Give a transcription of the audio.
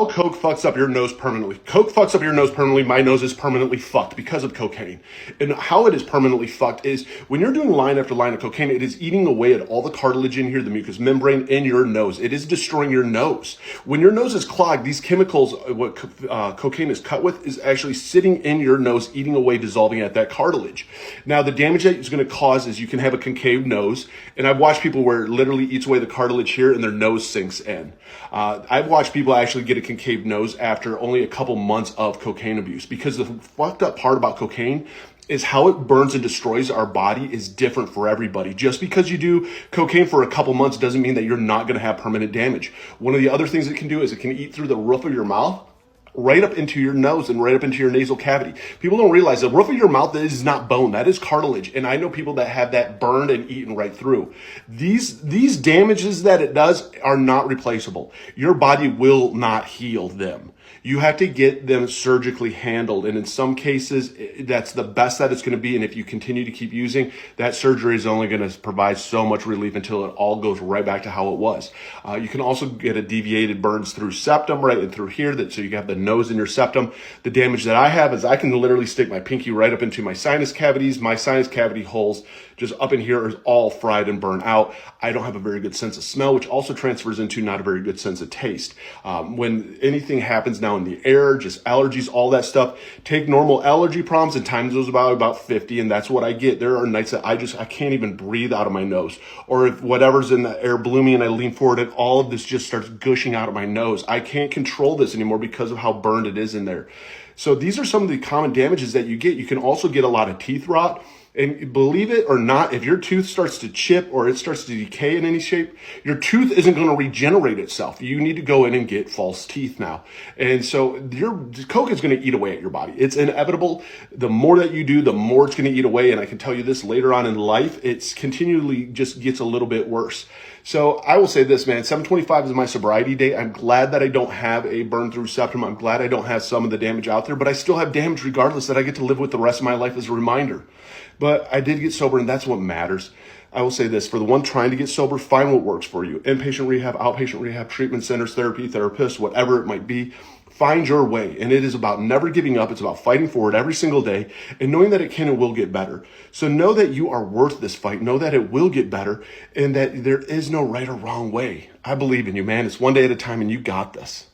Coke fucks up your nose permanently. Coke fucks up your nose permanently. My nose is permanently fucked because of cocaine. And how it is permanently fucked is when you're doing line after line of cocaine, it is eating away at all the cartilage in here, the mucous membrane in your nose. It is destroying your nose. When your nose is clogged, these chemicals, what cocaine is cut with, is actually sitting in your nose, eating away, dissolving at that cartilage. Now, the damage that it's going to cause is you can have a concave nose. And I've watched people where it literally eats away the cartilage here and their nose sinks in. I've watched people actually get a concave nose after only a couple months of cocaine abuse, because the fucked up part about cocaine is how it burns and destroys our body is different for everybody. Just because you do cocaine for a couple months doesn't mean that you're not going to have permanent damage. One of the other things it can do is it can eat through the roof of your mouth, right up into your nose and right up into your nasal cavity. People don't realize the roof of your mouth is not bone, that is cartilage. And I know people that have that burned and eaten right through. These damages that it does are not replaceable. Your body will not heal them. You have to get them surgically handled. And in some cases, that's the best that it's going to be. And if you continue to keep using, that surgery is only going to provide so much relief until it all goes right back to how it was. You can also get a deviated burns through septum, right, and through here, so you have the nose in your septum. The damage that I have is I can literally stick my pinky right up into my sinus cavities. My sinus cavity holes just up in here is all fried and burned out. I don't have a very good sense of smell, which also transfers into not a very good sense of taste. When anything happens now in the air, just allergies, all that stuff, take normal allergy problems and times those about 50, and that's what I get. There are nights that I can't even breathe out of my nose. Or if whatever's in the air blew me and I lean forward and all of this just starts gushing out of my nose. I can't control this anymore because of how burned it is in there. So these are some of the common damages that you get. You can also get a lot of teeth rot. And believe it or not, if your tooth starts to chip or it starts to decay in any shape, your tooth isn't going to regenerate itself. You need to go in and get false teeth now. And so your coke is going to eat away at your body. It's inevitable. The more that you do, the more it's going to eat away. And I can tell you this, later on in life, it's continually just gets a little bit worse. So I will say this, man, 7/25 is my sobriety date. I'm glad that I don't have a burn through septum. I'm glad I don't have some of the damage out there, but I still have damage regardless that I get to live with the rest of my life as a reminder. But I did get sober, and that's what matters. I will say this, for the one trying to get sober, find what works for you. Inpatient rehab, outpatient rehab, treatment centers, therapy, therapists, whatever it might be. Find your way. And it is about never giving up. It's about fighting forward every single day and knowing that it can and will get better. So know that you are worth this fight. Know that it will get better and that there is no right or wrong way. I believe in you, man. It's one day at a time, and you got this.